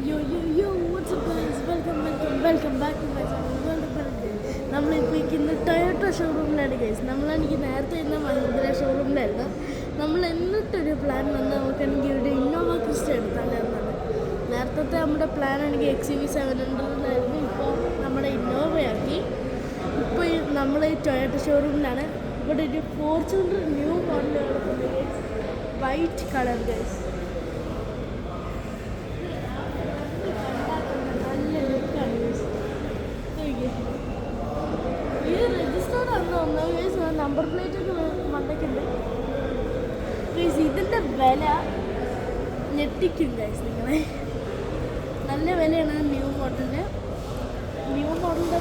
Yo, what's up guys? Welcome back to my channel. നമ്മളിപ്പോൾ ഇന്ന് Toyota ഷോറൂമിലാണ് guys. നമ്മളാണെങ്കിൽ നേരത്തെ ഇന്ന് മഹീന്ദ്ര ഷോറൂമിലായിരുന്നു. നമ്മൾ എന്നിട്ടൊരു പ്ലാൻ വന്ന് നമുക്കാണെങ്കിൽ ഒരു ഇന്നോവ ക്രിസ്റ്റ എടുത്താലോ എന്നാണ്. നേരത്തെ നമ്മുടെ പ്ലാൻ ആണെങ്കിൽ XUV700 ഇപ്പോൾ നമ്മുടെ ഇന്നോവയാക്കി. ഇപ്പോൾ നമ്മൾ ടൊയോട്ട ഷോറൂമിലാണ്. ഇവിടെ ഒരു ഫോർച്യൂണർ ന്യൂ മോഡൽ കിടക്കുന്നത് guys, white colour guys. Number plate ഒക്കെ വന്നിട്ടുണ്ട് ഗൈസ്. ഇതിൻ്റെ വില ഞെട്ടിക്കും ഗൈസ് നിങ്ങളെ. നല്ല വിലയാണ് ന്യൂ മോഡലിൻ്റെ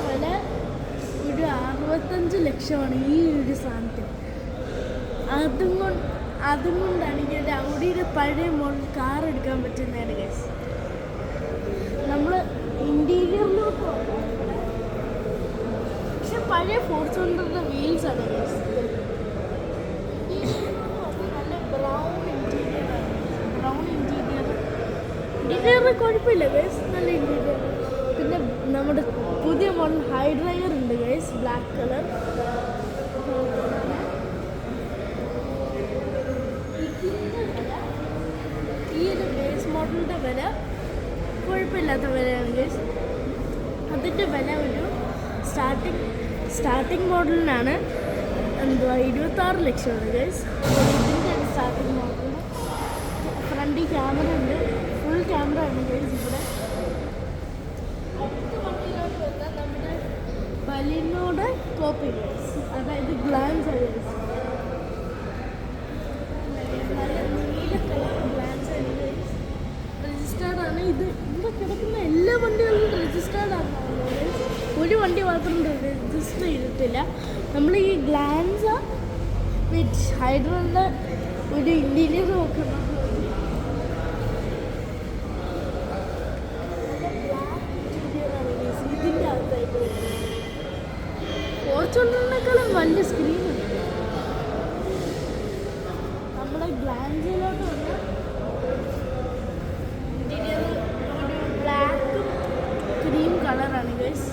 വില. ഒരു 65 ലക്ഷമാണ് ഈ ഒരു സാധനത്തിന്. അതും കൊണ്ടാണെങ്കിൽ ഒരു ഔഡിയുടെ പഴയ മോഡൽ കാർ എടുക്കാൻ പറ്റുന്നതാണ് ഗൈസ്. നമ്മൾ ഇൻറ്റീരിയറിലോട്ട് പക്ഷെ പഴയ ഫോർച്യൂണറിൻ്റെ വീൽസ് ആണ് ഗൈസ്. നല്ല ബ്രൗൺ ഇൻറ്റീരിയർ കുഴപ്പമില്ല ഗൈസ്, നല്ല ഇൻറ്റീരിയർ. പിന്നെ നമ്മുടെ പുതിയ മോഡൽ ഹൈ ഡ്രൈവർ ഉണ്ട് ഗൈസ്, ബ്ലാക്ക് കളർ. ഈ ഒരു ബേസ് മോഡലിൻ്റെ വില കുഴപ്പമില്ലാത്ത വിലയാണ് ഗൈസ്. അതിൻ്റെ വില ഒരു സ്റ്റാർട്ടിംഗ് മോഡലിനാണ് 26 ലക്ഷമാണ് ഗൈസ്. ഇതിൻ്റെ സ്റ്റാർട്ടിംഗ് മോഡൽ. ഫ്രണ്ടിൽ ക്യാമറ ഉണ്ട്, ഫുൾ ക്യാമറ ആണ് ഗൈസ്. ഇവിടെ അടുത്ത വണ്ടിയിലോട്ട് വന്നാൽ നമ്മുടെ ബലിനോട് കോപ്പി ഗൈസ്, അതായത് ഗ്ലാൻസ് ആണ് ഗൈസ്. നല്ല നീല കളർ ഗ്ലാൻസ് ആണ് ഗൈസ്. രജിസ്റ്റേർഡ് ആണ്. ഇവിടെ കിടക്കുന്ന എല്ലാ വണ്ടികളും രജിസ്റ്റേർഡ് ആണ്. ഒരു വണ്ടി മാത്രം രജിസ്റ്റർ ചെയ്തിട്ടില്ല. നമ്മൾ ഈ ഗ്ലാൻസ വിത്ത് ഹൈഡ്രോയുടെ ഒരു ഇൻറ്റീരിയർ നോക്കണം. ഇതിൻ്റെ അകത്തായിട്ട് ഫോർച്യൂണറിനേക്കാളും വലിയ സ്ക്രീനുണ്ട്. നമ്മുടെ ഗ്ലാൻസിലോട്ട് വന്ന് ഇൻറ്റീരിയർ ഒരു ബ്ലാക്കും ക്രീം കളറാണ് ഗൈസ്.